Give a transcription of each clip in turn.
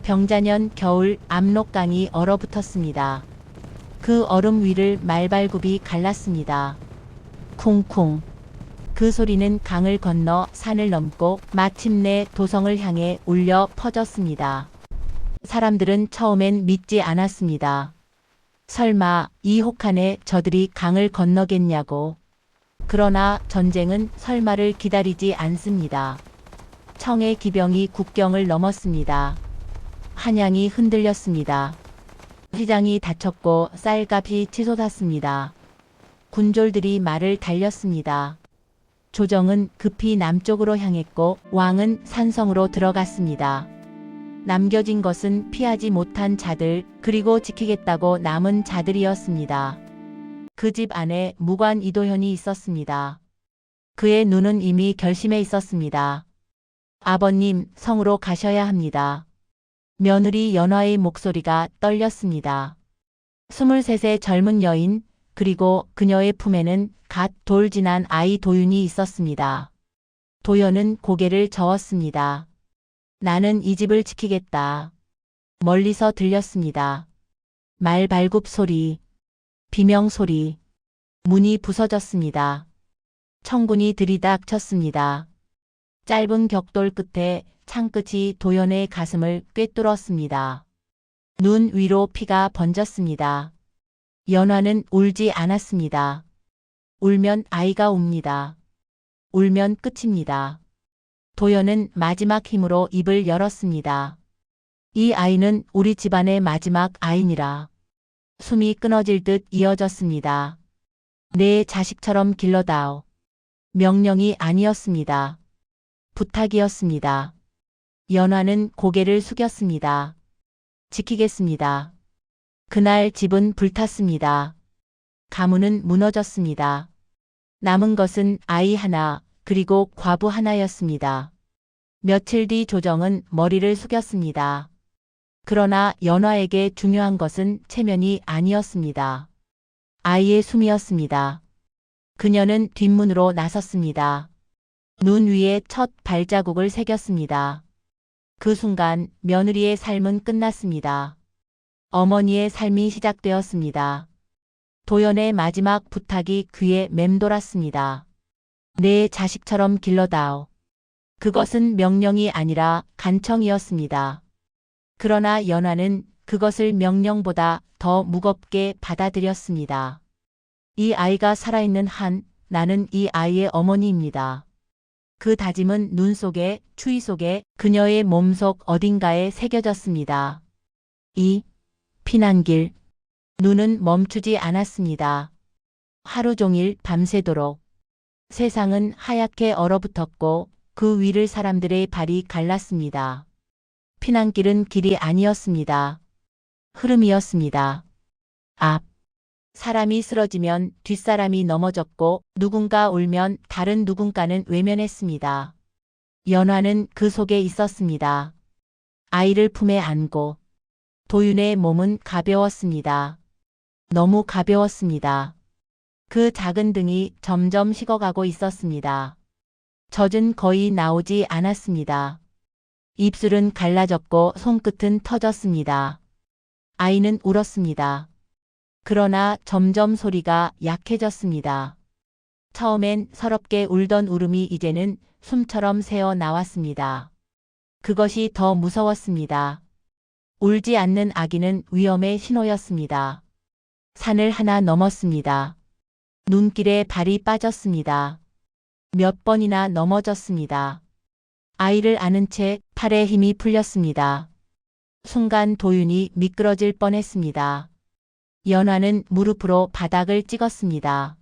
병자년 겨울 압록강이 얼어붙었습니다. 그 얼음 위를 말발굽이 갈랐습니다. 쿵쿵. 그 소리는 강을 건너 산을 넘고 마침내 도성을 향해 울려 퍼졌습니다. 사람들은 처음엔 믿지 않았습니다. 설마 이 혹한에 저들이 강을 건너겠냐고. 그러나 전쟁은 설마를 기다리지 않습니다. 청의 기병이 국경을 넘었습니다. 한양이 흔들렸습니다. 시장이 닫혔고 쌀값이 치솟았습니다. 군졸들이 말을 달렸습니다. 조정은 급히 남쪽으로 향했고 왕은 산성으로 들어갔습니다. 남겨진 것은 피하지 못한 자들 그리고 지키겠다고 남은 자들이었습니다. 그 집 안에 무관 이도현이 있었습니다. 그의 눈은 이미 결심해 있었습니다. 아버님, 성으로 가셔야 합니다. 며느리 연화의 목소리가 떨렸습니다. 23의 젊은 여인, 그리고 그녀의 품에는 갓 돌 지난 아이 도윤이 있었습니다. 도연은 고개를 저었습니다. 나는 이 집을 지키겠다. 멀리서 들렸습니다. 말발굽 소리, 비명 소리, 문이 부서졌습니다. 청군이 들이닥쳤습니다. 짧은 격돌 끝에 창끝이 도연의 가슴을 꿰뚫었습니다. 눈 위로 피가 번졌습니다. 연화는 울지 않았습니다. 울면 아이가 옵니다. 울면 끝입니다. 도연은 마지막 힘으로 입을 열었습니다. 이 아이는 우리 집안의 마지막 아이니라. 숨이 끊어질 듯 이어졌습니다. 내 자식처럼 길러다오. 명령이 아니었습니다. 부탁이었습니다. 연화는 고개를 숙였습니다. 지키겠습니다. 그날 집은 불탔습니다. 가문은 무너졌습니다. 남은 것은 아이 하나, 그리고 과부 하나였습니다. 며칠 뒤 조정은 머리를 숙였습니다. 그러나 연화에게 중요한 것은 체면이 아니었습니다. 아이의 숨이었습니다. 그녀는 뒷문으로 나섰습니다. 눈 위에 첫 발자국을 새겼습니다. 그 순간 며느리의 삶은 끝났습니다. 어머니의 삶이 시작되었습니다. 도연의 마지막 부탁이 귀에 맴돌았습니다. 내 자식처럼 길러다오. 그것은 명령이 아니라 간청이었습니다. 그러나 연화는 그것을 명령보다 더 무겁게 받아들였습니다. 이 아이가 살아있는 한 나는 이 아이의 어머니입니다. 그 다짐은 눈 속에, 추위 속에, 그녀의 몸속 어딘가에 새겨졌습니다. 이 피난길. 눈은 멈추지 않았습니다. 하루 종일 밤새도록. 세상은 하얗게 얼어붙었고 그 위를 사람들의 발이 갈랐습니다. 피난길은 길이 아니었습니다. 흐름이었습니다. 앞. 사람이 쓰러지면 뒷사람이 넘어졌고 누군가 울면 다른 누군가는 외면했습니다. 연화는 그 속에 있었습니다. 아이를 품에 안고. 도윤의 몸은 가벼웠습니다. 너무 가벼웠습니다. 그 작은 등이 점점 식어가고 있었습니다. 젖은 거의 나오지 않았습니다. 입술은 갈라졌고 손끝은 터졌습니다. 아이는 울었습니다. 그러나 점점 소리가 약해졌습니다. 처음엔 서럽게 울던 울음이 이제는 숨처럼 새어 나왔습니다. 그것이 더 무서웠습니다. 울지 않는 아기는 위험의 신호였습니다. 산을 하나 넘었습니다. 눈길에 발이 빠졌습니다. 몇 번이나 넘어졌습니다. 아이를 안은 채 팔에 힘이 풀렸습니다. 순간 도윤이 미끄러질 뻔했습니다. 연화는 무릎으로 바닥을 찍었습니다.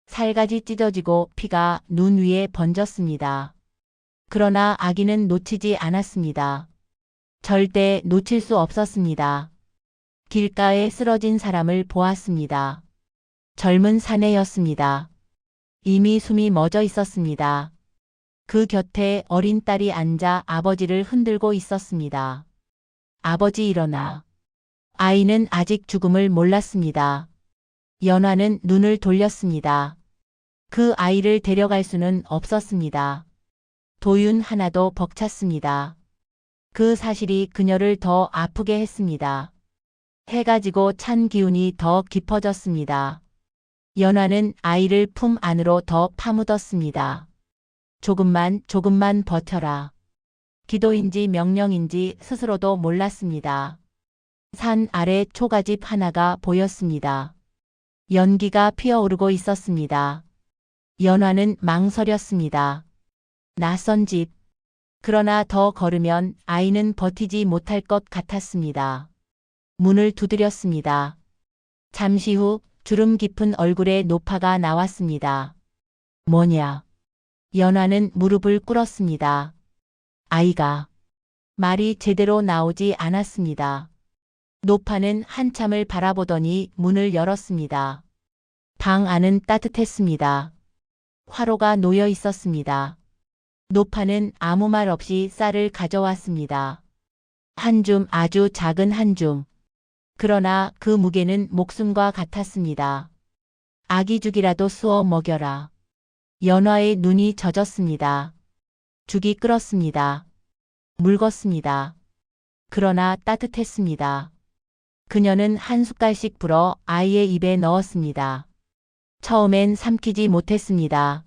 살갗이 찢어지고 피가 눈 위에 번졌습니다. 그러나 아기는 놓치지 않았습니다. 절대 놓칠 수 없었습니다. 길가에 쓰러진 사람을 보았습니다. 젊은 사내였습니다. 이미 숨이 멎어 있었습니다. 그 곁에 어린 딸이 앉아 아버지를 흔들고 있었습니다. 아버지 일어나. 아이는 아직 죽음을 몰랐습니다. 연화는 눈을 돌렸습니다. 그 아이를 데려갈 수는 없었습니다. 도윤 하나도 벅찼습니다. 그 사실이 그녀를 더 아프게 했습니다. 해가 지고 찬 기운이 더 깊어졌습니다. 연화는 아이를 품 안으로 더 파묻었습니다. 조금만 버텨라. 기도인지 명령인지 스스로도 몰랐습니다. 산 아래 초가집 하나가 보였습니다. 연기가 피어오르고 있었습니다. 연화는 망설였습니다. 낯선 집. 그러나 더 걸으면 아이는 버티지 못할 것 같았습니다. 문을 두드렸습니다. 잠시 후 주름 깊은 얼굴의 노파가 나왔습니다. 뭐냐? 연화는 무릎을 꿇었습니다. 아이가. 말이 제대로 나오지 않았습니다. 노파는 한참을 바라보더니 문을 열었습니다. 방 안은 따뜻했습니다. 화로가 놓여 있었습니다. 노파는 아무 말 없이 쌀을 가져왔습니다. 한 줌, 아주 작은 한 줌. 그러나 그 무게는 목숨과 같았습니다. 아기 죽이라도 쑤어 먹여라. 연화의 눈이 젖었습니다. 죽이 끓었습니다. 묽었습니다. 그러나 따뜻했습니다. 그녀는 한 숟갈씩 불어 아이의 입에 넣었습니다. 처음엔 삼키지 못했습니다.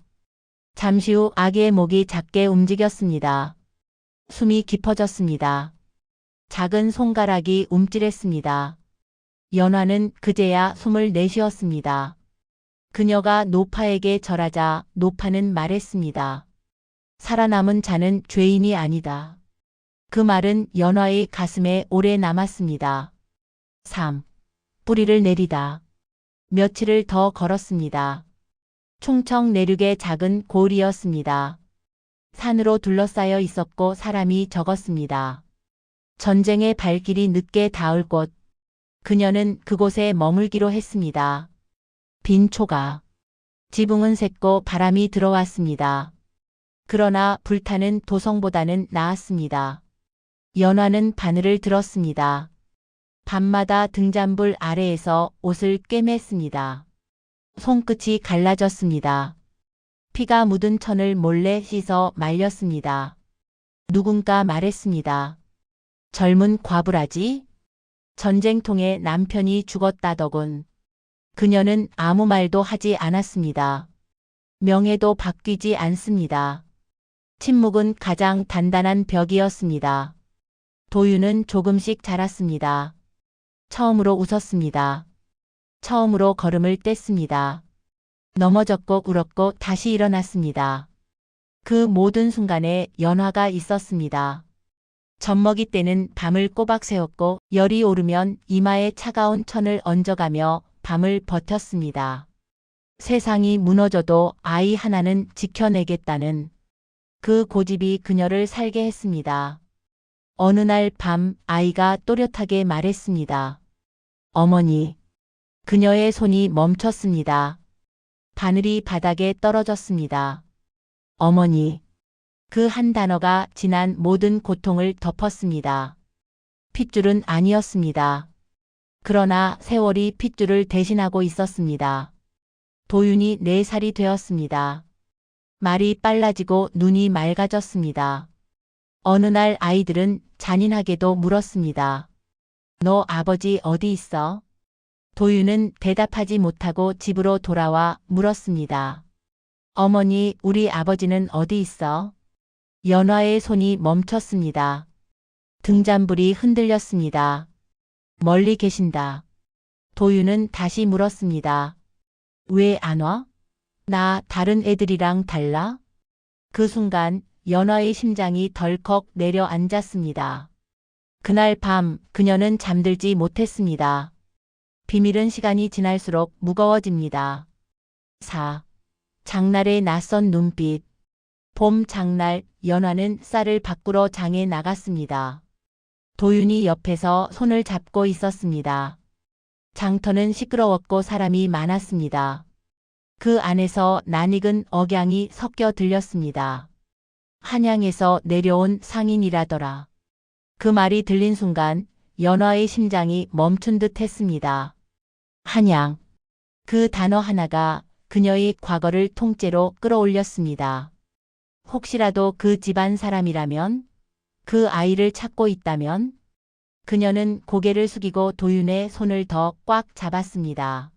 잠시 후 아기의 목이 작게 움직였습니다. 숨이 깊어졌습니다. 작은 손가락이 움찔했습니다. 연화는 그제야 숨을 내쉬었습니다. 그녀가 노파에게 절하자 노파는 말했습니다. 살아남은 자는 죄인이 아니다. 그 말은 연화의 가슴에 오래 남았습니다. 3. 뿌리를 내리다. 며칠을 더 걸었습니다. 충청 내륙의 작은 고을이었습니다. 산으로 둘러싸여 있었고 사람이 적었습니다. 전쟁의 발길이 늦게 닿을 곳. 그녀는 그곳에 머물기로 했습니다. 빈 초가. 지붕은 샜고 바람이 들어왔습니다. 그러나 불타는 도성보다는 나았습니다. 연화는 바늘을 들었습니다. 밤마다 등잔불 아래에서 옷을 꿰맸습니다. 손끝이 갈라졌습니다. 피가 묻은 천을 몰래 씻어 말렸습니다. 누군가 말했습니다. 젊은 과부라지? 전쟁통에 남편이 죽었다더군. 그녀는 아무 말도 하지 않았습니다. 명예도 바뀌지 않습니다. 침묵은 가장 단단한 벽이었습니다. 도유는 조금씩 자랐습니다. 처음으로 웃었습니다. 처음으로 걸음을 뗐습니다. 넘어졌고 울었고 다시 일어났습니다. 그 모든 순간에 연화가 있었습니다. 젖먹이 때는 밤을 꼬박 새웠고 열이 오르면 이마에 차가운 천을 얹어가며 밤을 버텼습니다. 세상이 무너져도 아이 하나는 지켜내겠다는 그 고집이 그녀를 살게 했습니다. 어느 날 밤 아이가 또렷하게 말했습니다. 어머니. 그녀의 손이 멈췄습니다. 바늘이 바닥에 떨어졌습니다. 어머니. 그 한 단어가 지난 모든 고통을 덮었습니다. 핏줄은 아니었습니다. 그러나 세월이 핏줄을 대신하고 있었습니다. 도윤이 4살이 되었습니다. 말이 빨라지고 눈이 맑아졌습니다. 어느 날 아이들은 잔인하게도 물었습니다. 너 아버지 어디 있어? 도윤은 대답하지 못하고 집으로 돌아와 물었습니다. 어머니, 우리 아버지는 어디 있어? 연화의 손이 멈췄습니다. 등잔불이 흔들렸습니다. 멀리 계신다. 도윤은 다시 물었습니다. 왜 안 와? 나 다른 애들이랑 달라? 그 순간 연화의 심장이 덜컥 내려앉았습니다. 그날 밤 그녀는 잠들지 못했습니다. 비밀은 시간이 지날수록 무거워집니다. 4. 장날의 낯선 눈빛. 봄 장날 연화는 쌀을 밖으로 장에 나갔습니다. 도윤이 옆에서 손을 잡고 있었습니다. 장터는 시끄러웠고 사람이 많았습니다. 그 안에서 낯익은 억양이 섞여 들렸습니다. 한양에서 내려온 상인이라더라. 그 말이 들린 순간 연화의 심장이 멈춘 듯 했습니다. 한양. 그 단어 하나가 그녀의 과거를 통째로 끌어올렸습니다. 혹시라도 그 집안 사람이라면? 그 아이를 찾고 있다면? 그녀는 고개를 숙이고 도윤의 손을 더 꽉 잡았습니다.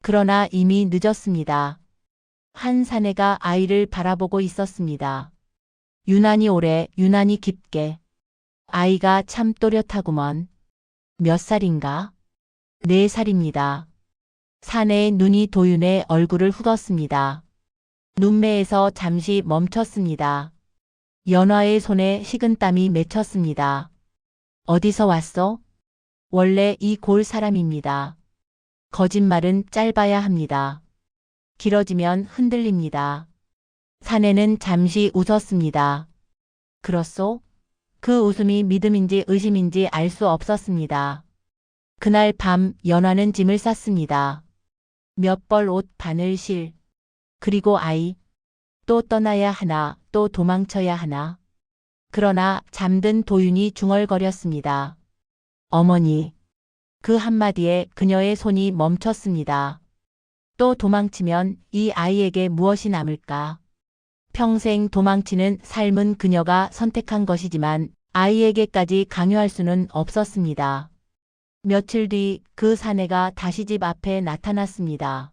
그러나 이미 늦었습니다. 한 사내가 아이를 바라보고 있었습니다. 유난히 오래, 유난히 깊게. 아이가 참 또렷하구먼. 몇 살인가? 4살입니다. 사내의 눈이 도윤의 얼굴을 훑었습니다. 눈매에서 잠시 멈췄습니다. 연화의 손에 식은땀이 맺혔습니다. 어디서 왔어? 원래 이 골 사람입니다. 거짓말은 짧아야 합니다. 길어지면 흔들립니다. 사내는 잠시 웃었습니다. 그렇소? 그 웃음이 믿음인지 의심인지 알 수 없었습니다. 그날 밤 연화는 짐을 쌌습니다. 몇 벌 옷 반을 실. 그리고 아이. 또 떠나야 하나, 또 도망쳐야 하나. 그러나 잠든 도윤이 중얼거렸습니다. 어머니. 그 한마디에 그녀의 손이 멈췄습니다. 또 도망치면 이 아이에게 무엇이 남을까? 평생 도망치는 삶은 그녀가 선택한 것이지만 아이에게까지 강요할 수는 없었습니다. 며칠 뒤 그 사내가 다시 집 앞에 나타났습니다.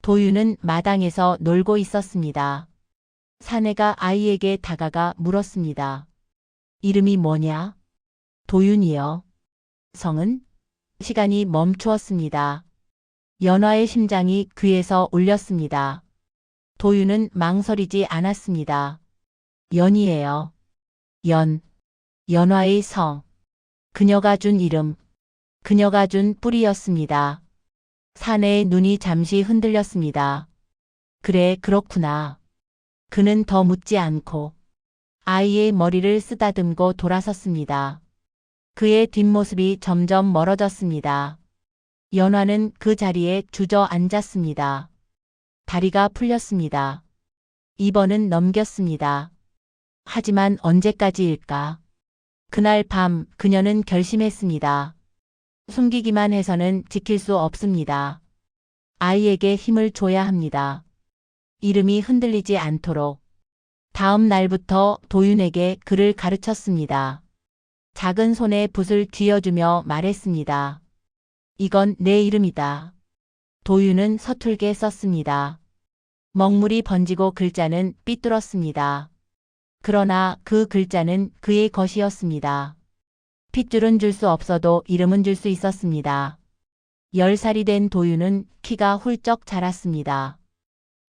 도윤은 마당에서 놀고 있었습니다. 사내가 아이에게 다가가 물었습니다. 이름이 뭐냐? 도윤이요. 성은? 시간이 멈추었습니다. 연화의 심장이 귀에서 울렸습니다. 도윤은 망설이지 않았습니다. 연이에요. 연. 연화의 성. 그녀가 준 이름. 그녀가 준 뿌리였습니다. 사내의 눈이 잠시 흔들렸습니다. 그래, 그렇구나. 그는 더 묻지 않고 아이의 머리를 쓰다듬고 돌아섰습니다. 그의 뒷모습이 점점 멀어졌습니다. 연화는 그 자리에 주저앉았습니다. 다리가 풀렸습니다. 2번은 넘겼습니다. 하지만 언제까지일까? 그날 밤 그녀는 결심했습니다. 숨기기만 해서는 지킬 수 없습니다. 아이에게 힘을 줘야 합니다. 이름이 흔들리지 않도록. 다음 날부터 도윤에게 글을 가르쳤습니다. 작은 손에 붓을 쥐어주며 말했습니다. 이건 내 이름이다. 도윤은 서툴게 썼습니다. 먹물이 번지고 글자는 삐뚤었습니다. 그러나 그 글자는 그의 것이었습니다. 핏줄은 줄 수 없어도 이름은 줄 수 있었습니다. 10살이 된 도윤은 키가 훌쩍 자랐습니다.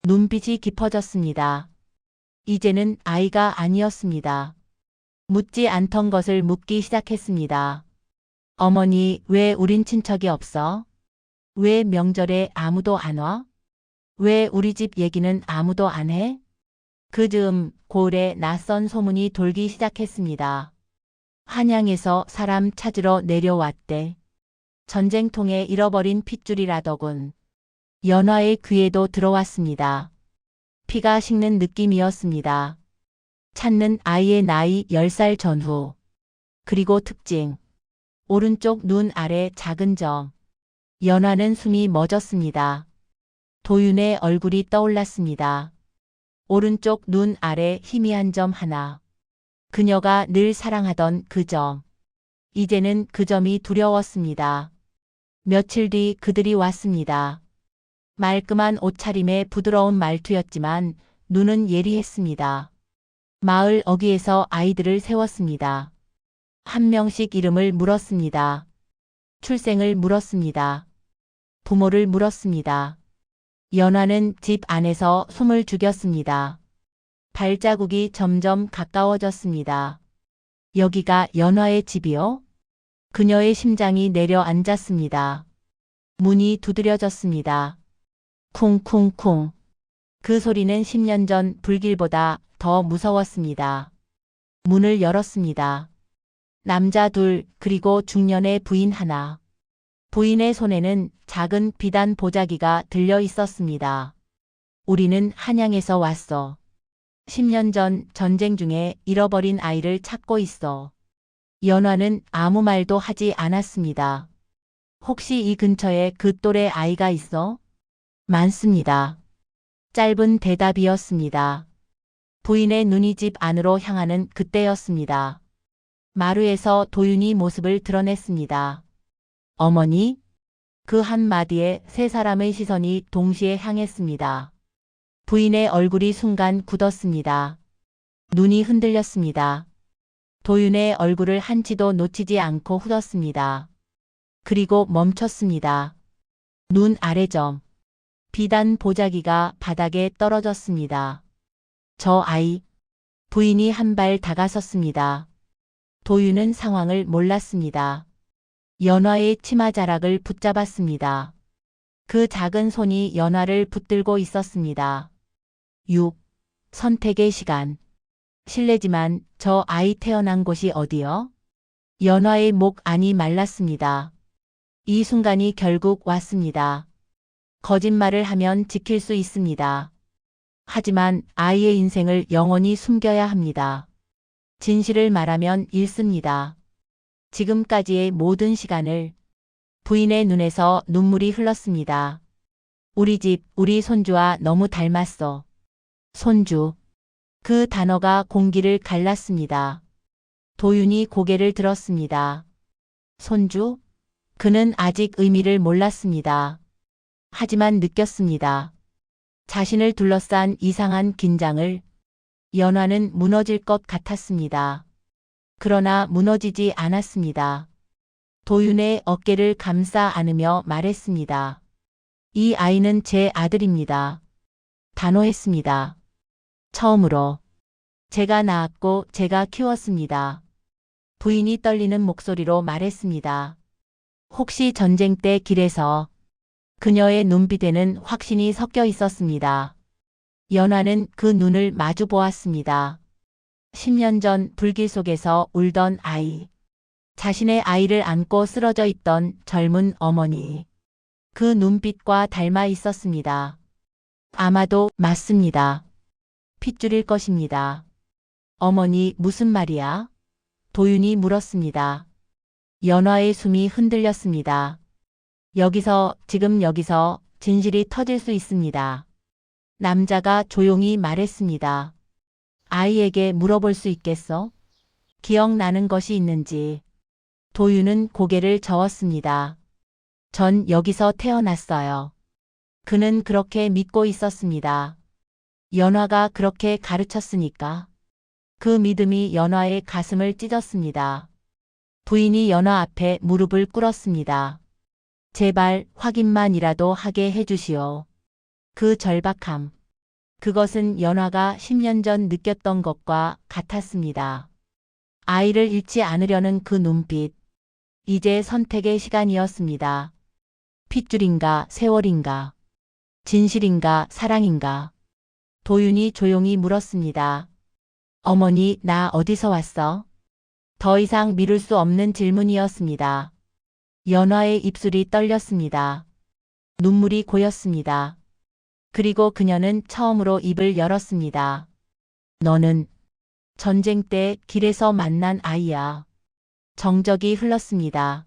눈빛이 깊어졌습니다. 이제는 아이가 아니었습니다. 묻지 않던 것을 묻기 시작했습니다. 어머니, 왜 우린 친척이 없어? 왜 명절에 아무도 안 와? 왜 우리 집 얘기는 아무도 안 해? 그 즈음 고을에 낯선 소문이 돌기 시작했습니다. 한양에서 사람 찾으러 내려왔대. 전쟁통에 잃어버린 핏줄이라더군. 연화의 귀에도 들어왔습니다. 피가 식는 느낌이었습니다. 찾는 아이의 나이 10살 전후. 그리고 특징. 오른쪽 눈 아래 작은 점. 연화는 숨이 멎었습니다. 도윤의 얼굴이 떠올랐습니다. 오른쪽 눈 아래 희미한 점 하나. 그녀가 늘 사랑하던 그 점. 이제는 그 점이 두려웠습니다. 며칠 뒤 그들이 왔습니다. 말끔한 옷차림에 부드러운 말투였지만 눈은 예리했습니다. 마을 어귀에서 아이들을 세웠습니다. 한 명씩 이름을 물었습니다. 출생을 물었습니다. 부모를 물었습니다. 연화는 집 안에서 숨을 죽였습니다. 발자국이 점점 가까워졌습니다. 여기가 연화의 집이요? 그녀의 심장이 내려앉았습니다. 문이 두드려졌습니다. 쿵쿵쿵. 그 소리는 10년 전 불길보다 더 무서웠습니다. 문을 열었습니다. 남자 둘, 그리고 중년의 부인 하나. 부인의 손에는 작은 비단 보자기가 들려 있었습니다. 우리는 한양에서 왔어. 10년 전 전쟁 중에 잃어버린 아이를 찾고 있어. 연화는 아무 말도 하지 않았습니다. 혹시 이 근처에 그 또래 아이가 있어? 많습니다. 짧은 대답이었습니다. 부인의 눈이 집 안으로 향하는 그때였습니다. 마루에서 도윤이 모습을 드러냈습니다. 어머니? 그 한마디에 세 사람의 시선이 동시에 향했습니다. 부인의 얼굴이 순간 굳었습니다. 눈이 흔들렸습니다. 도윤의 얼굴을 한치도 놓치지 않고 후뒀습니다. 그리고 멈췄습니다. 눈 아래점. 비단 보자기가 바닥에 떨어졌습니다. 저 아이. 부인이 한 발 다가섰습니다. 도윤은 상황을 몰랐습니다. 연화의 치마자락을 붙잡았습니다. 그 작은 손이 연화를 붙들고 있었습니다. 6. 선택의 시간. 실례지만 저 아이 태어난 곳이 어디요? 연화의 목 안이 말랐습니다. 이 순간이 결국 왔습니다. 거짓말을 하면 지킬 수 있습니다. 하지만 아이의 인생을 영원히 숨겨야 합니다. 진실을 말하면 잃습니다. 지금까지의 모든 시간을. 부인의 눈에서 눈물이 흘렀습니다. 우리 집, 우리 손주와 너무 닮았어. 손주. 그 단어가 공기를 갈랐습니다. 도윤이 고개를 들었습니다. 손주? 그는 아직 의미를 몰랐습니다. 하지만 느꼈습니다. 자신을 둘러싼 이상한 긴장을. 연화는 무너질 것 같았습니다. 그러나 무너지지 않았습니다. 도윤의 어깨를 감싸 안으며 말했습니다. 이 아이는 제 아들입니다. 단호했습니다. 처음으로. 제가 낳았고 제가 키웠습니다. 부인이 떨리는 목소리로 말했습니다. 혹시 전쟁 때 길에서. 그녀의 눈빛에는 확신이 섞여 있었습니다. 연화는 그 눈을 마주 보았습니다. 10년 전 불길 속에서 울던 아이. 자신의 아이를 안고 쓰러져 있던 젊은 어머니. 그 눈빛과 닮아 있었습니다. 아마도 맞습니다. 핏줄일 것입니다. 어머니, 무슨 말이야? 도윤이 물었습니다. 연화의 숨이 흔들렸습니다. 여기서, 지금 여기서 진실이 터질 수 있습니다. 남자가 조용히 말했습니다. 아이에게 물어볼 수 있겠어? 기억나는 것이 있는지. 도윤은 고개를 저었습니다. 전 여기서 태어났어요. 그는 그렇게 믿고 있었습니다. 연화가 그렇게 가르쳤으니까. 그 믿음이 연화의 가슴을 찢었습니다. 부인이 연화 앞에 무릎을 꿇었습니다. 제발 확인만이라도 하게 해주시오. 그 절박함. 그것은 연화가 10년 전 느꼈던 것과 같았습니다. 아이를 잃지 않으려는 그 눈빛. 이제 선택의 시간이었습니다. 핏줄인가 세월인가. 진실인가 사랑인가. 도윤이 조용히 물었습니다. 어머니, 나 어디서 왔어? 더 이상 미룰 수 없는 질문이었습니다. 연화의 입술이 떨렸습니다. 눈물이 고였습니다. 그리고 그녀는 처음으로 입을 열었습니다. 너는 전쟁 때 길에서 만난 아이야. 정적이 흘렀습니다.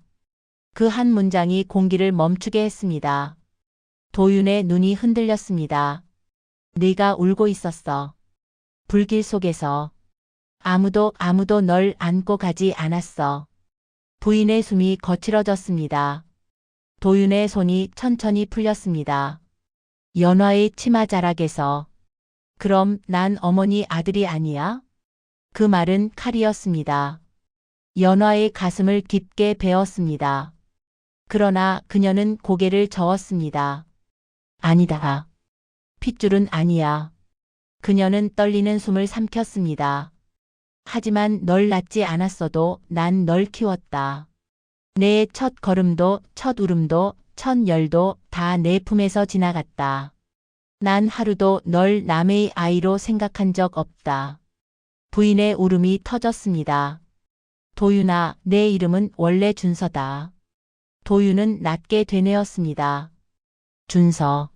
그 한 문장이 공기를 멈추게 했습니다. 도윤의 눈이 흔들렸습니다. 네가 울고 있었어. 불길 속에서. 아무도 널 안고 가지 않았어. 부인의 숨이 거칠어졌습니다. 도윤의 손이 천천히 풀렸습니다. 연화의 치마자락에서. 그럼 난 어머니 아들이 아니야? 그 말은 칼이었습니다. 연화의 가슴을 깊게 베었습니다. 그러나 그녀는 고개를 저었습니다. 아니다. 핏줄은 아니야. 그녀는 떨리는 숨을 삼켰습니다. 하지만 널 낳지 않았어도 난 널 키웠다. 내 첫 걸음도, 첫 울음도, 첫 열도 다 내 품에서 지나갔다. 난 하루도 널 남의 아이로 생각한 적 없다. 부인의 울음이 터졌습니다. 도윤아, 내 이름은 원래 준서다. 도윤은 낮게 되뇌었습니다. 준서.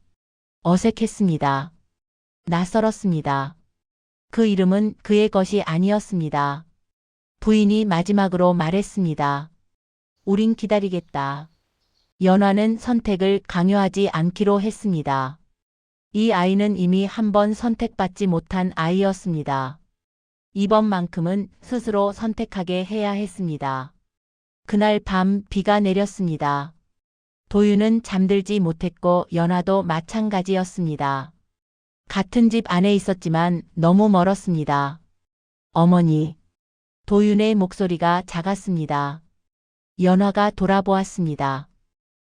어색했습니다. 낯설었습니다. 그 이름은 그의 것이 아니었습니다. 부인이 마지막으로 말했습니다. 우린 기다리겠다. 연화는 선택을 강요하지 않기로 했습니다. 이 아이는 이미 한 번 선택받지 못한 아이였습니다. 이번만큼은 스스로 선택하게 해야 했습니다. 그날 밤 비가 내렸습니다. 도윤은 잠들지 못했고 연화도 마찬가지였습니다. 같은 집 안에 있었지만 너무 멀었습니다. 어머니. 도윤의 목소리가 작았습니다. 연화가 돌아보았습니다.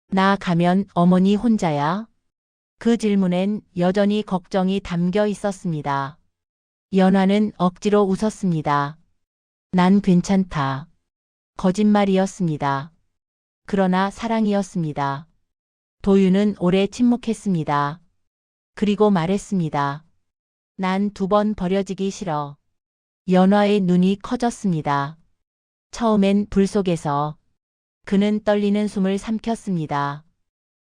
나 가면 어머니 혼자야? 그 질문엔 여전히 걱정이 담겨 있었습니다. 연화는 억지로 웃었습니다. 난 괜찮다. 거짓말이었습니다. 그러나 사랑이었습니다. 도윤은 오래 침묵했습니다. 그리고 말했습니다. 난 2번 버려지기 싫어. 연화의 눈이 커졌습니다. 처음엔 불 속에서 그는 떨리는 숨을 삼켰습니다.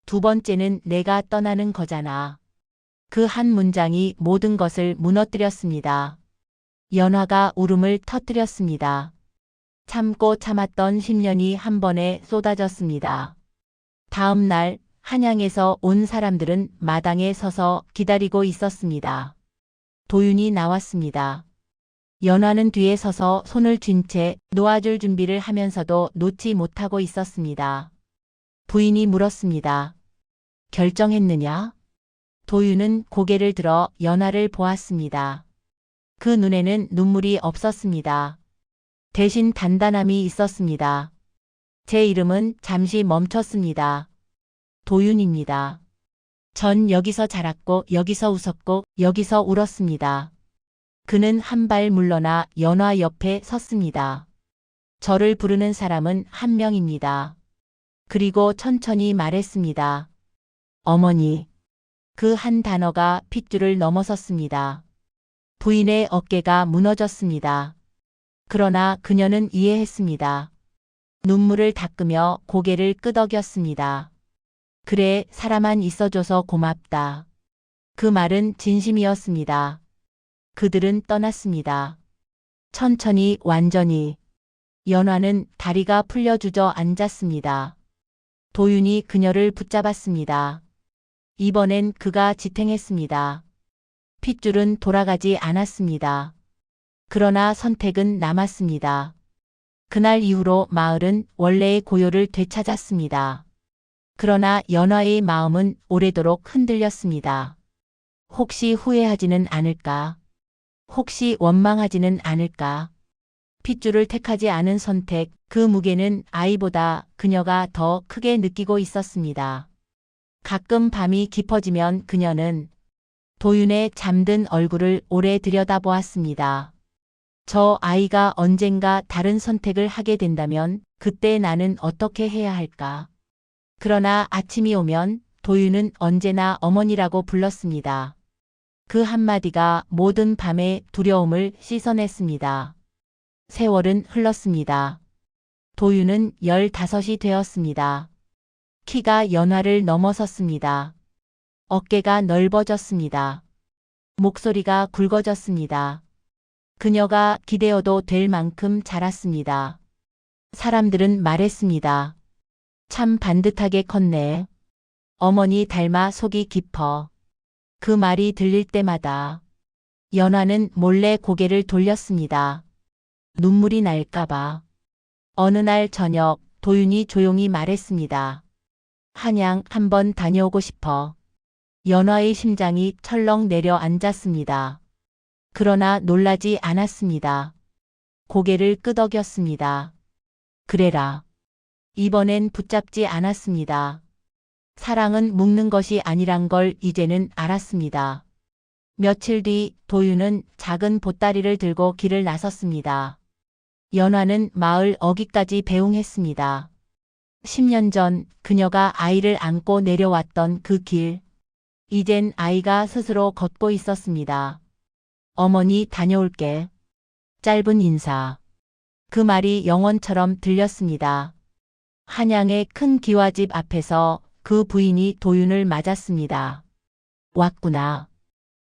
2번째는 내가 떠나는 거잖아. 그 한 문장이 모든 것을 무너뜨렸습니다. 연화가 울음을 터뜨렸습니다. 참고 참았던 10년이 한 번에 쏟아졌습니다. 다음 날 한양에서 온 사람들은 마당에 서서 기다리고 있었습니다. 도윤이 나왔습니다. 연화는 뒤에 서서 손을 쥔 채 놓아줄 준비를 하면서도 놓지 못하고 있었습니다. 부인이 물었습니다. 결정했느냐? 도윤은 고개를 들어 연화를 보았습니다. 그 눈에는 눈물이 없었습니다. 대신 단단함이 있었습니다. 제 이름은 잠시 멈췄습니다. 도윤입니다. 전 여기서 자랐고 여기서 웃었고 여기서 울었습니다. 그는 한 발 물러나 연화 옆에 섰습니다. 저를 부르는 사람은 한 명입니다. 그리고 천천히 말했습니다. 어머니. 그 한 단어가 핏줄을 넘어섰습니다. 부인의 어깨가 무너졌습니다. 그러나 그녀는 이해했습니다. 눈물을 닦으며 고개를 끄덕였습니다. 그래, 사람만 있어줘서 고맙다. 그 말은 진심이었습니다. 그들은 떠났습니다. 천천히, 완전히. 연화는 다리가 풀려 주저앉았습니다. 도윤이 그녀를 붙잡았습니다. 이번엔 그가 지탱했습니다. 핏줄은 돌아가지 않았습니다. 그러나 선택은 남았습니다. 그날 이후로 마을은 원래의 고요를 되찾았습니다. 그러나 연화의 마음은 오래도록 흔들렸습니다. 혹시 후회하지는 않을까? 혹시 원망하지는 않을까? 핏줄을 택하지 않은 선택, 그 무게는 아이보다 그녀가 더 크게 느끼고 있었습니다. 가끔 밤이 깊어지면 그녀는 도윤의 잠든 얼굴을 오래 들여다보았습니다. 저 아이가 언젠가 다른 선택을 하게 된다면 그때 나는 어떻게 해야 할까? 그러나 아침이 오면 도윤은 언제나 어머니라고 불렀습니다. 그 한마디가 모든 밤의 두려움을 씻어냈습니다. 세월은 흘렀습니다. 도윤은 15이 되었습니다. 키가 연화를 넘어섰습니다. 어깨가 넓어졌습니다. 목소리가 굵어졌습니다. 그녀가 기대어도 될 만큼 자랐습니다. 사람들은 말했습니다. 참 반듯하게 컸네. 어머니 닮아 속이 깊어. 그 말이 들릴 때마다 연화는 몰래 고개를 돌렸습니다. 눈물이 날까봐. 어느 날 저녁 도윤이 조용히 말했습니다. 한양 한번 다녀오고 싶어. 연화의 심장이 철렁 내려앉았습니다. 그러나 놀라지 않았습니다. 고개를 끄덕였습니다. 그래라. 이번엔 붙잡지 않았습니다. 사랑은 묶는 것이 아니란 걸 이제는 알았습니다. 며칠 뒤 도윤은 작은 보따리를 들고 길을 나섰습니다. 연화는 마을 어귀까지 배웅했습니다. 10년 전 그녀가 아이를 안고 내려왔던 그 길. 이젠 아이가 스스로 걷고 있었습니다. 어머니 다녀올게. 짧은 인사. 그 말이 영원처럼 들렸습니다. 한양의 큰 기와집 앞에서 그 부인이 도윤을 맞았습니다. 왔구나.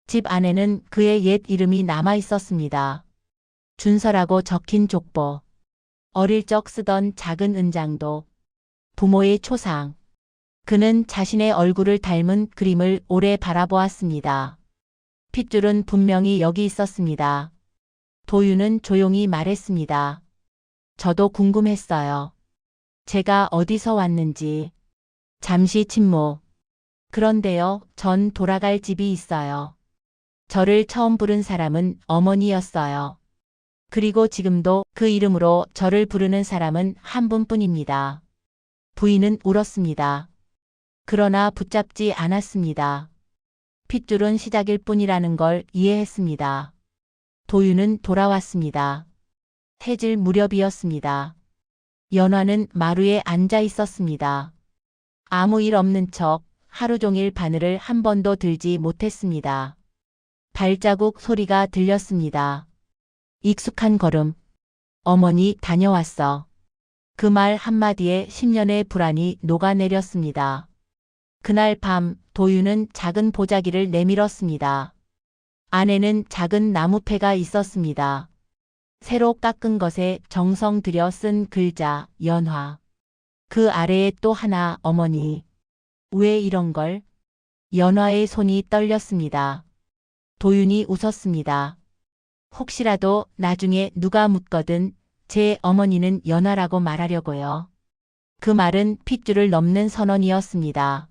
집 안에는 그의 옛 이름이 남아 있었습니다. 준서라고 적힌 족보. 어릴 적 쓰던 작은 은장도. 부모의 초상. 그는 자신의 얼굴을 닮은 그림을 오래 바라보았습니다. 핏줄은 분명히 여기 있었습니다. 도윤은 조용히 말했습니다. 저도 궁금했어요. 제가 어디서 왔는지. 잠시 침묵. 그런데요, 전 돌아갈 집이 있어요. 저를 처음 부른 사람은 어머니였어요. 그리고 지금도 그 이름으로 저를 부르는 사람은 한 분뿐입니다. 부인은 울었습니다. 그러나 붙잡지 않았습니다. 핏줄은 시작일 뿐이라는 걸 이해했습니다. 도윤은 돌아왔습니다. 해질 무렵이었습니다. 연화는 마루에 앉아 있었습니다. 아무 일 없는 척 하루 종일 바늘을 한 번도 들지 못했습니다. 발자국 소리가 들렸습니다. 익숙한 걸음. 어머니 다녀왔어. 그 말 한마디에 10년의 불안이 녹아내렸습니다. 그날 밤 도윤은 작은 보자기를 내밀었습니다. 안에는 작은 나무패가 있었습니다. 새로 깎은 것에 정성 들여 쓴 글자 연화. 그 아래에 또 하나 어머니. 왜 이런 걸? 연화의 손이 떨렸습니다. 도윤이 웃었습니다. 혹시라도 나중에 누가 묻거든 제 어머니는 연화라고 말하려고요. 그 말은 핏줄을 넘는 선언이었습니다.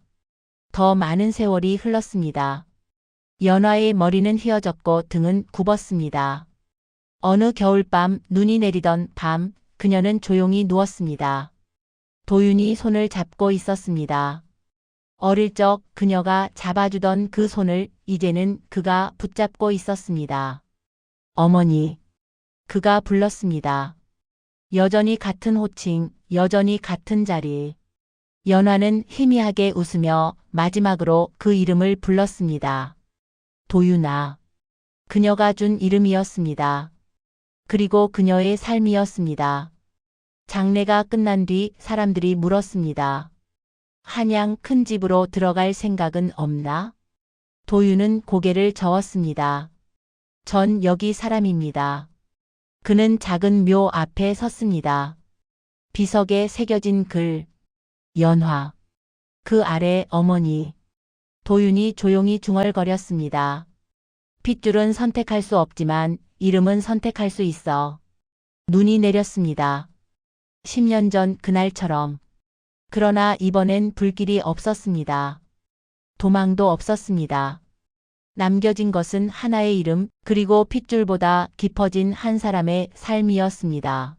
더 많은 세월이 흘렀습니다. 연화의 머리는 휘어졌고 등은 굽었습니다. 어느 겨울밤 눈이 내리던 밤 그녀는 조용히 누웠습니다. 도윤이 손을 잡고 있었습니다. 어릴 적 그녀가 잡아주던 그 손을 이제는 그가 붙잡고 있었습니다. 어머니. 그가 불렀습니다. 여전히 같은 호칭, 여전히 같은 자리. 연화는 희미하게 웃으며 마지막으로 그 이름을 불렀습니다. 도윤아. 그녀가 준 이름이었습니다. 그리고 그녀의 삶이었습니다. 장례가 끝난 뒤 사람들이 물었습니다. 한양 큰 집으로 들어갈 생각은 없나? 도윤은 고개를 저었습니다. 전 여기 사람입니다. 그는 작은 묘 앞에 섰습니다. 비석에 새겨진 글. 연화. 그 아래 어머니. 도윤이 조용히 중얼거렸습니다. 핏줄은 선택할 수 없지만 이름은 선택할 수 있어. 눈이 내렸습니다. 10년 전 그날처럼. 그러나 이번엔 불길이 없었습니다. 도망도 없었습니다. 남겨진 것은 하나의 이름 그리고 핏줄보다 깊어진 한 사람의 삶이었습니다.